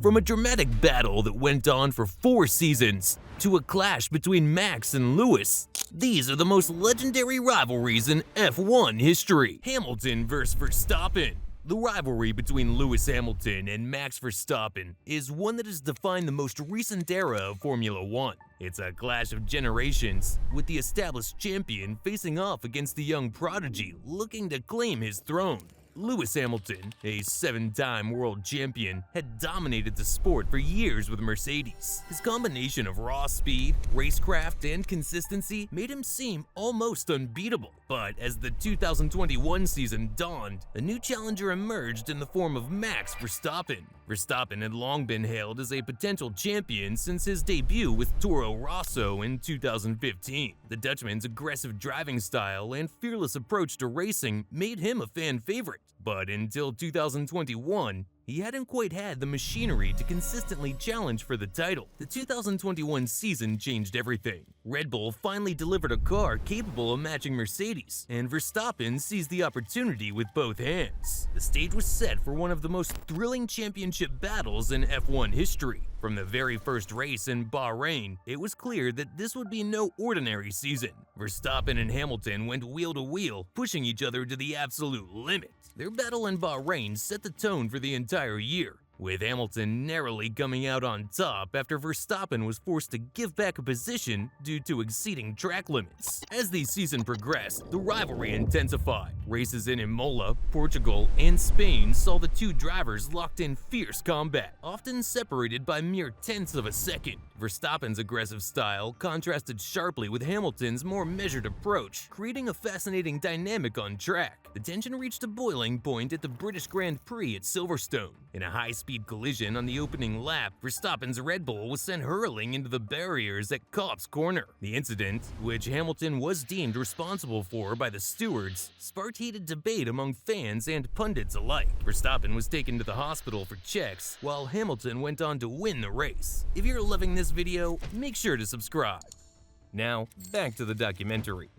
From a dramatic battle that went on for 4 seasons to a clash between Max and Lewis, these are the most legendary rivalries in F1 history. Hamilton vs. Verstappen. The rivalry between Lewis Hamilton and Max Verstappen is one that has defined the most recent era of Formula One. It's a clash of generations, with the established champion facing off against the young prodigy looking to claim his throne. Lewis Hamilton, a 7-time world champion, had dominated the sport for years with Mercedes. His combination of raw speed, racecraft, and consistency made him seem almost unbeatable. But as the 2021 season dawned, a new challenger emerged in the form of Max Verstappen. Verstappen had long been hailed as a potential champion since his debut with Toro Rosso in 2015. The Dutchman's aggressive driving style and fearless approach to racing made him a fan favorite. But until 2021, he hadn't quite had the machinery to consistently challenge for the title. The 2021 season changed everything. Red Bull finally delivered a car capable of matching Mercedes, and Verstappen seized the opportunity with both hands. The stage was set for one of the most thrilling championship battles in F1 history. From the very first race in Bahrain, it was clear that this would be no ordinary season. Verstappen and Hamilton went wheel to wheel, pushing each other to the absolute limit. Their battle in Bahrain set the tone for the entire year, with Hamilton narrowly coming out on top after Verstappen was forced to give back a position due to exceeding track limits. As the season progressed, the rivalry intensified. Races in Imola, Portugal, and Spain saw the two drivers locked in fierce combat, often separated by mere tenths of a second. Verstappen's aggressive style contrasted sharply with Hamilton's more measured approach, creating a fascinating dynamic on track. The tension reached a boiling point at the British Grand Prix at Silverstone. In a high-speed collision on the opening lap, Verstappen's Red Bull was sent hurling into the barriers at Copse Corner. The incident, which Hamilton was deemed responsible for by the stewards, sparked heated debate among fans and pundits alike. Verstappen was taken to the hospital for checks, while Hamilton went on to win the race. If you're loving this video, make sure to subscribe. Now, back to the documentary.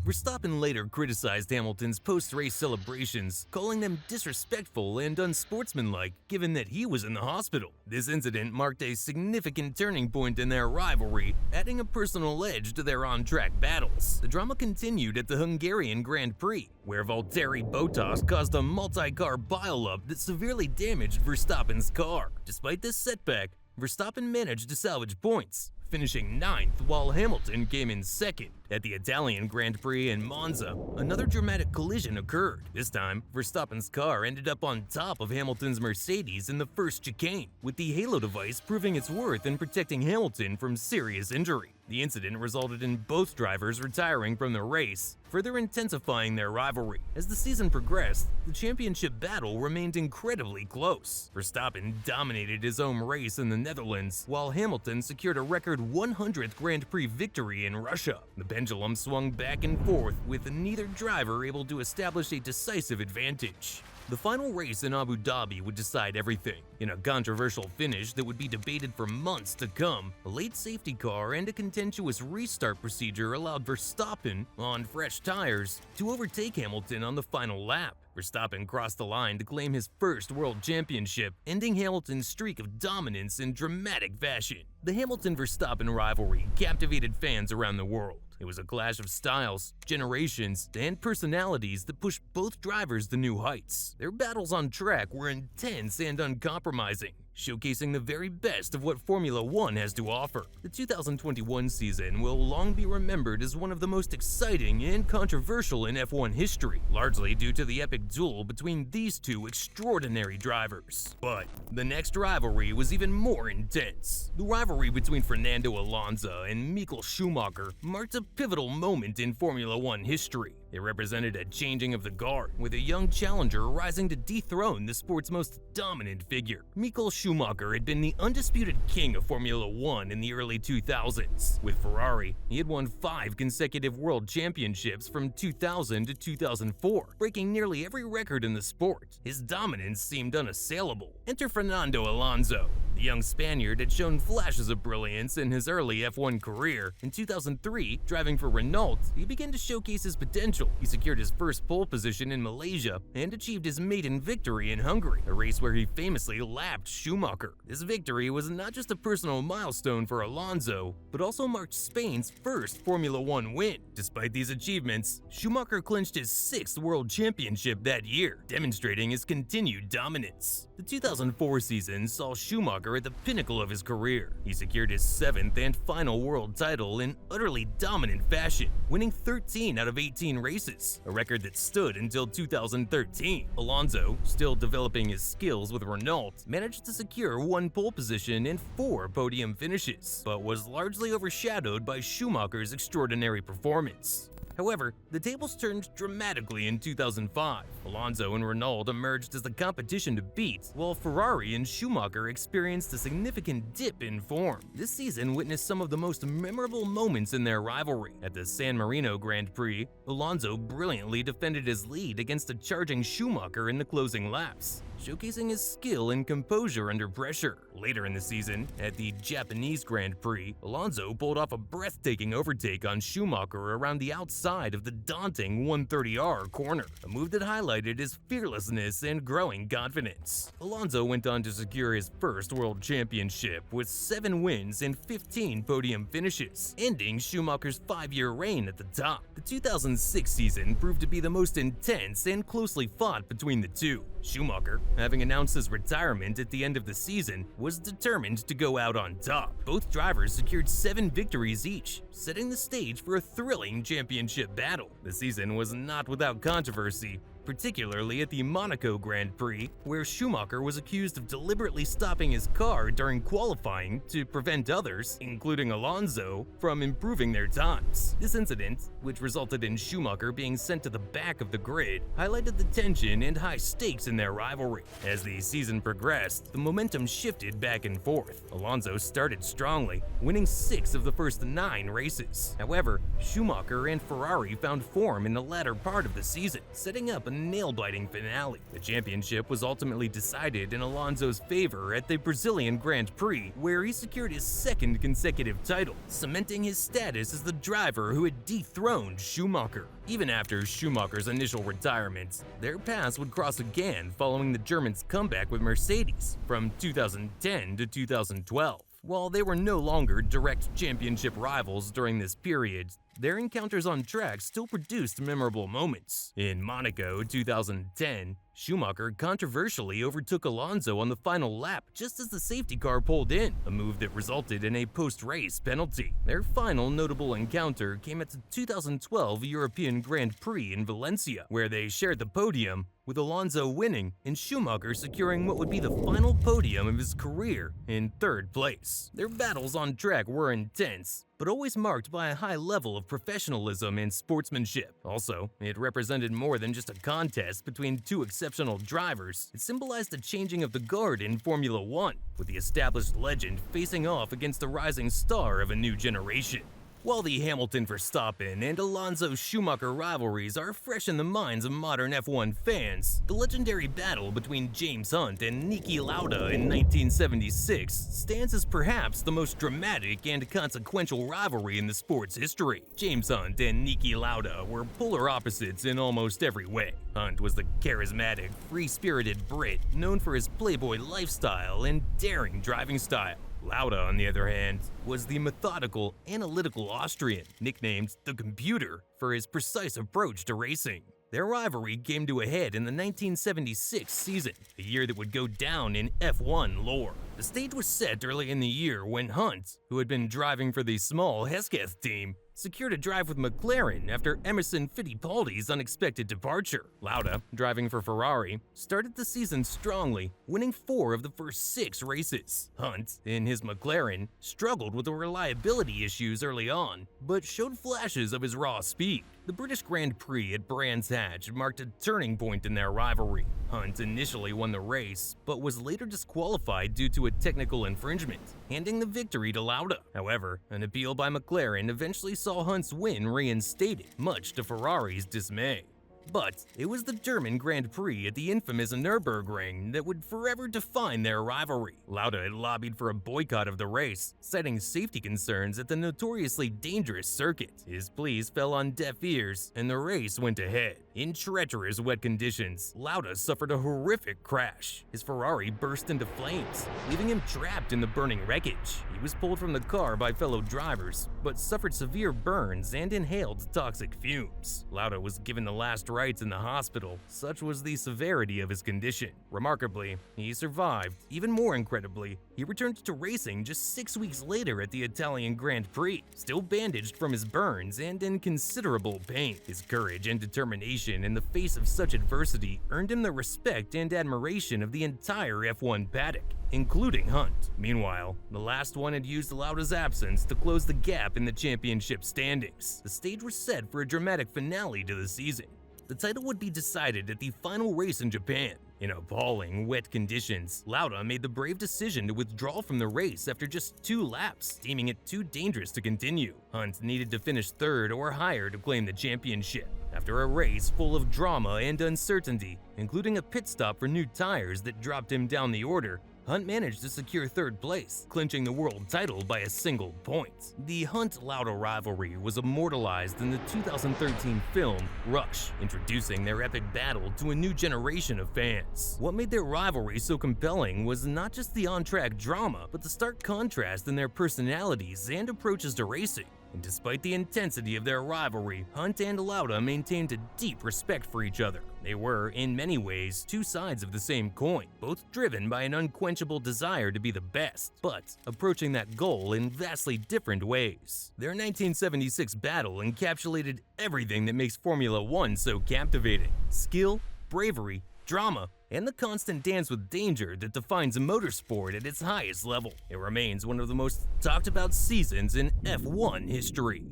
Verstappen later criticized Hamilton's post-race celebrations, calling them disrespectful and unsportsmanlike given that he was in the hospital. This incident marked a significant turning point in their rivalry, adding a personal edge to their on-track battles. The drama continued at the Hungarian Grand Prix, where Valtteri Bottas caused a multi-car pile-up that severely damaged Verstappen's car. Despite this setback, Verstappen managed to salvage points, finishing 9th while Hamilton came in 2nd. At the Italian Grand Prix in Monza, another dramatic collision occurred. This time, Verstappen's car ended up on top of Hamilton's Mercedes in the first chicane, with the halo device proving its worth in protecting Hamilton from serious injury. The incident resulted in both drivers retiring from the race, further intensifying their rivalry. As the season progressed, the championship battle remained incredibly close. Verstappen dominated his home race in the Netherlands, while Hamilton secured a record 100th Grand Prix victory in Russia. The pendulum swung back and forth, with neither driver able to establish a decisive advantage. The final race in Abu Dhabi would decide everything. In a controversial finish that would be debated for months to come, a late safety car and a contentious restart procedure allowed Verstappen, on fresh tires, to overtake Hamilton on the final lap. Verstappen crossed the line to claim his first world championship, ending Hamilton's streak of dominance in dramatic fashion. The Hamilton-Verstappen rivalry captivated fans around the world. It was a clash of styles, generations, and personalities that pushed both drivers to new heights. Their battles on track were intense and uncompromising, showcasing the very best of what Formula One has to offer. The 2021 season will long be remembered as one of the most exciting and controversial in F1 history, largely due to the epic duel between these two extraordinary drivers. But the next rivalry was even more intense. The rivalry between Fernando Alonso and Michael Schumacher marked a pivotal moment in Formula One history. It represented a changing of the guard, with a young challenger rising to dethrone the sport's most dominant figure. Michael Schumacher had been the undisputed king of Formula One in the early 2000s. With Ferrari, he had won 5 consecutive world championships from 2000 to 2004, breaking nearly every record in the sport. His dominance seemed unassailable. Enter Fernando Alonso, the The young Spaniard had shown flashes of brilliance in his early F1 career. In 2003, driving for Renault, he began to showcase his potential. He secured his first pole position in Malaysia and achieved his maiden victory in Hungary, a race where he famously lapped Schumacher. This victory was not just a personal milestone for Alonso, but also marked Spain's first Formula One win. Despite these achievements, Schumacher clinched his 6th world championship that year, demonstrating his continued dominance. The 2004 season saw Schumacher at the pinnacle of his career. He secured his 7th and final world title in utterly dominant fashion, winning 13 out of 18 races, a record that stood until 2013. Alonso, still developing his skills with Renault, managed to secure 1 pole position and 4 podium finishes, but was largely overshadowed by Schumacher's extraordinary performance. However, the tables turned dramatically in 2005. Alonso and Renault emerged as the competition to beat, while Ferrari and Schumacher experienced a significant dip in form. This season witnessed some of the most memorable moments in their rivalry. At the San Marino Grand Prix, Alonso brilliantly defended his lead against a charging Schumacher in the closing laps, showcasing his skill and composure under pressure. Later in the season, at the Japanese Grand Prix, Alonso pulled off a breathtaking overtake on Schumacher around the outside of the daunting 130R corner, a move that highlighted his fearlessness and growing confidence. Alonso went on to secure his first world championship with 7 wins and 15 podium finishes, ending Schumacher's 5-year reign at the top. The 2006 season proved to be the most intense and closely fought between the two. Schumacher, having announced his retirement at the end of the season, was determined to go out on top. Both drivers secured 7 victories each, setting the stage for a thrilling championship battle. The season was not without controversy, particularly at the Monaco Grand Prix, where Schumacher was accused of deliberately stopping his car during qualifying to prevent others, including Alonso, from improving their times. This incident, which resulted in Schumacher being sent to the back of the grid, highlighted the tension and high stakes in their rivalry. As the season progressed, the momentum shifted back and forth. Alonso started strongly, winning 6 of the first 9 races. However, Schumacher and Ferrari found form in the latter part of the season, setting up a nail-biting finale. The championship was ultimately decided in Alonso's favor at the Brazilian Grand Prix, where he secured his 2nd consecutive title, cementing his status as the driver who had dethroned Schumacher. Even after Schumacher's initial retirement, their paths would cross again following the German's comeback with Mercedes from 2010 to 2012. While they were no longer direct championship rivals during this period, their encounters on track still produced memorable moments. In Monaco 2010, Schumacher controversially overtook Alonso on the final lap just as the safety car pulled in, a move that resulted in a post-race penalty. Their final notable encounter came at the 2012 European Grand Prix in Valencia, where they shared the podium, with Alonso winning and Schumacher securing what would be the final podium of his career in 3rd place. Their battles on track were intense, but always marked by a high level of professionalism and sportsmanship. Also, it represented more than just a contest between 2 exceptional drivers. It symbolized a changing of the guard in Formula One, with the established legend facing off against the rising star of a new generation. While the Hamilton-Verstappen and Alonso-Schumacher rivalries are fresh in the minds of modern F1 fans, the legendary battle between James Hunt and Niki Lauda in 1976 stands as perhaps the most dramatic and consequential rivalry in the sport's history. James Hunt and Niki Lauda were polar opposites in almost every way. Hunt was the charismatic, free-spirited Brit known for his playboy lifestyle and daring driving style. Lauda, on the other hand, was the methodical, analytical Austrian, nicknamed the Computer for his precise approach to racing. Their rivalry came to a head in the 1976 season, a year that would go down in F1 lore. The stage was set early in the year when Hunt, who had been driving for the small Hesketh team, secured a drive with McLaren after Emerson Fittipaldi's unexpected departure. Lauda, driving for Ferrari, started the season strongly, winning 4 of the first 6 races. Hunt, in his McLaren, struggled with the reliability issues early on, but showed flashes of his raw speed. The British Grand Prix at Brands Hatch marked a turning point in their rivalry. Hunt initially won the race, but was later disqualified due to a technical infringement, handing the victory to Lauda. However, an appeal by McLaren eventually saw Hunt's win reinstated, much to Ferrari's dismay. But it was the German Grand Prix at the infamous Nürburgring that would forever define their rivalry. Lauda had lobbied for a boycott of the race, citing safety concerns at the notoriously dangerous circuit. His pleas fell on deaf ears, and the race went ahead. In treacherous wet conditions, Lauda suffered a horrific crash. His Ferrari burst into flames, leaving him trapped in the burning wreckage. He was pulled from the car by fellow drivers, but suffered severe burns and inhaled toxic fumes. Lauda was given the last rites in the hospital, such was the severity of his condition. Remarkably, he survived. Even more incredibly, he returned to racing just 6 weeks later at the Italian Grand Prix, still bandaged from his burns and in considerable pain. His courage and determination in the face of such adversity earned him the respect and admiration of the entire F1 paddock, including Hunt. Meanwhile, the last one had used Lauda's absence to close the gap in the championship standings. The stage was set for a dramatic finale to the season. The title would be decided at the final race in Japan. In appalling wet conditions, Lauda made the brave decision to withdraw from the race after just 2 laps, deeming it too dangerous to continue. Hunt needed to finish 3rd or higher to claim the championship. After a race full of drama and uncertainty, including a pit stop for new tires that dropped him down the order, Hunt managed to secure 3rd place, clinching the world title by a single point. The Hunt-Lauda rivalry was immortalized in the 2013 film Rush, introducing their epic battle to a new generation of fans. What made their rivalry so compelling was not just the on-track drama, but the stark contrast in their personalities and approaches to racing. And despite the intensity of their rivalry, Hunt and Lauda maintained a deep respect for each other. They were, in many ways, 2 sides of the same coin, both driven by an unquenchable desire to be the best, but approaching that goal in vastly different ways. Their 1976 battle encapsulated everything that makes Formula One so captivating: skill, bravery, drama, and the constant dance with danger that defines motorsport at its highest level. It remains one of the most talked about seasons in F1 history.